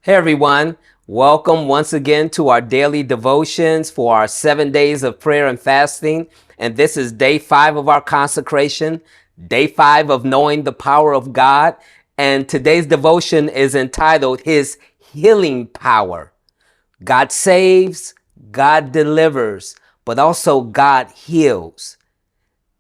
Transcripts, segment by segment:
Hey everyone, welcome once again to our daily devotions for our 7 days of prayer and fasting. And this is day 5 of our consecration, day 5 of knowing the power of God. And today's devotion is entitled His Healing Power. God saves, God delivers, but also God heals.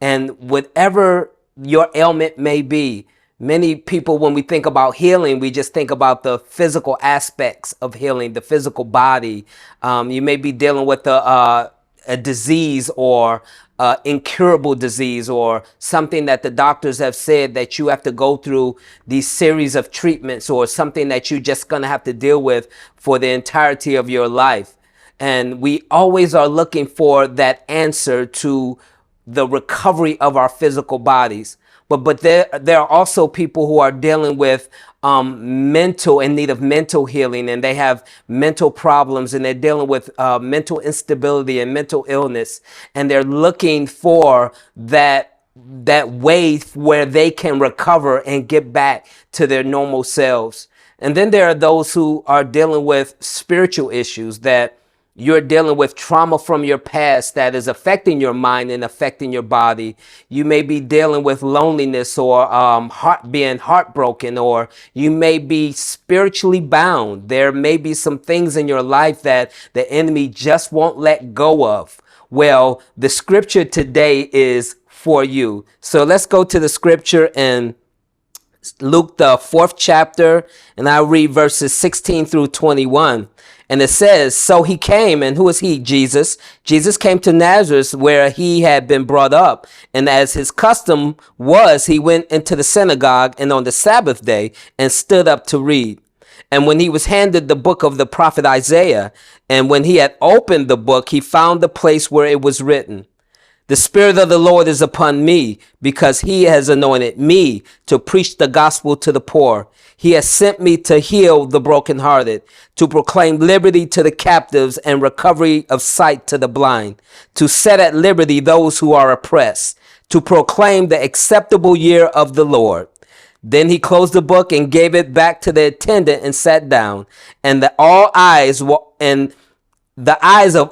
And whatever your ailment may be, many people, when we think about healing, we just think about the physical aspects of healing, the physical body. You may be dealing with a disease or incurable disease or something that the doctors have said that you have to go through these series of treatments or something that you're just going to have to deal with for the entirety of your life. And we always are looking for that answer to the recovery of our physical bodies. But there are also people who are dealing with mental, in need of mental healing, and they have mental problems, and they're dealing with mental instability and mental illness, and they're looking for that way where they can recover and get back to their normal selves. And then there are those who are dealing with spiritual issues, that you're dealing with trauma from your past that is affecting your mind and affecting your body. You may be dealing with loneliness or being heartbroken, or you may be spiritually bound. There may be some things in your life that the enemy just won't let go of. Well, the scripture today is for you. So let's go to the scripture in Luke, the 4th chapter, and I'll read verses 16 through 21. And it says, so he came, and who is he? Jesus. Jesus came to Nazareth where he had been brought up. And as his custom was, he went into the synagogue and on the Sabbath day and stood up to read. And when he was handed the book of the prophet Isaiah, and when he had opened the book, he found the place where it was written, the Spirit of the Lord is upon me, because he has anointed me to preach the gospel to the poor. He has sent me to heal the brokenhearted, to proclaim liberty to the captives and recovery of sight to the blind, to set at liberty those who are oppressed, to proclaim the acceptable year of the Lord. Then he closed the book and gave it back to the attendant and sat down. And the eyes of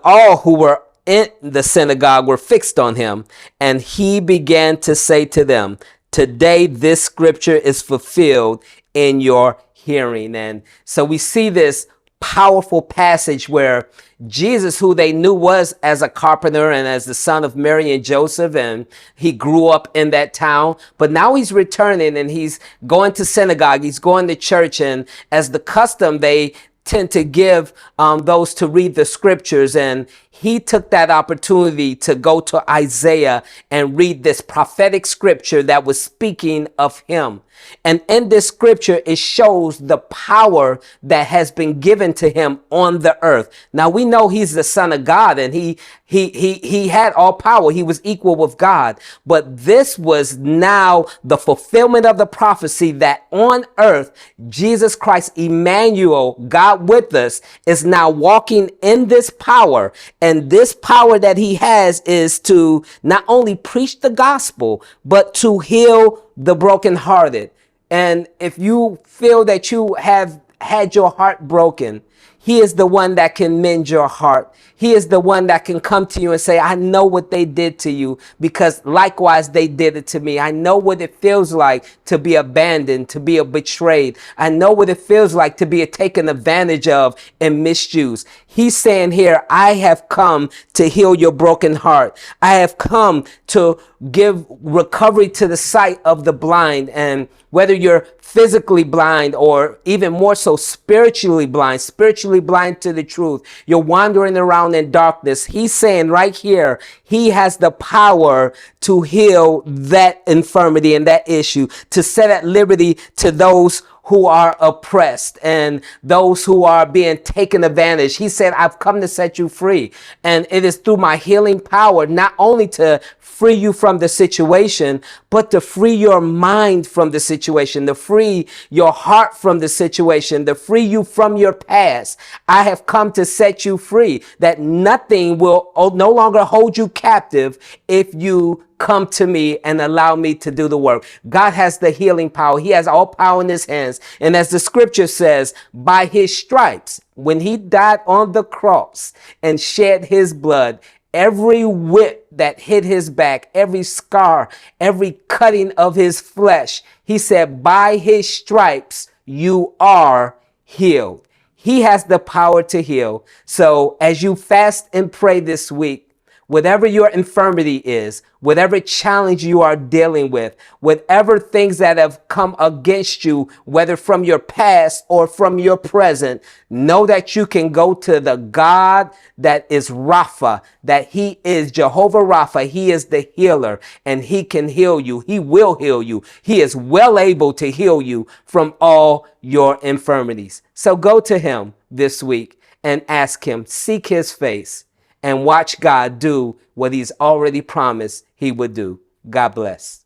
all who were in the synagogue were fixed on him, and he began to say to them, today this scripture is fulfilled in your hearing. And so we see this powerful passage where Jesus, who they knew was as a carpenter and as the son of Mary and Joseph, and he grew up in that town, but now he's returning and he's going to synagogue, he's going to church, and as the custom, they tend to give those to read the scriptures, and he took that opportunity to go to Isaiah and read this prophetic scripture that was speaking of him. And in this scripture, it shows the power that has been given to him on the earth. Now we know he's the son of God, and he had all power. He was equal with God. But this was now the fulfillment of the prophecy that on earth, Jesus Christ, Emmanuel, God with us, is now walking in this power. And this power that he has is to not only preach the gospel, but to heal the brokenhearted. And if you feel that you have had your heart broken, he is the one that can mend your heart. He is the one that can come to you and say, I know what they did to you, because likewise they did it to me. I know what it feels like to be abandoned, to be betrayed. I know what it feels like to be taken advantage of and misused. He's saying here, I have come to heal your broken heart. I have come to give recovery to the sight of the blind. And whether you're physically blind or even more so spiritually blind to the truth, you're wandering around in darkness, he's saying right here, he has the power to heal that infirmity and that issue, to set at liberty to those who are oppressed and those who are being taken advantage. He said, I've come to set you free. And it is through my healing power, not only to free you from the situation, but to free your mind from the situation, to free your heart from the situation, to free you from your past. I have come to set you free, that nothing will no longer hold you captive if you come to me and allow me to do the work. God has the healing power. He has all power in his hands. And as the scripture says, by his stripes, when he died on the cross and shed his blood, every whip that hit his back, every scar, every cutting of his flesh, he said, by his stripes, you are healed. He has the power to heal. So as you fast and pray this week, whatever your infirmity is, whatever challenge you are dealing with, whatever things that have come against you, whether from your past or from your present, know that you can go to the God that is Rapha, that he is Jehovah Rapha. He is the healer and he can heal you. He will heal you. He is well able to heal you from all your infirmities. So go to him this week and ask him, seek his face, and watch God do what he's already promised he would do. God bless.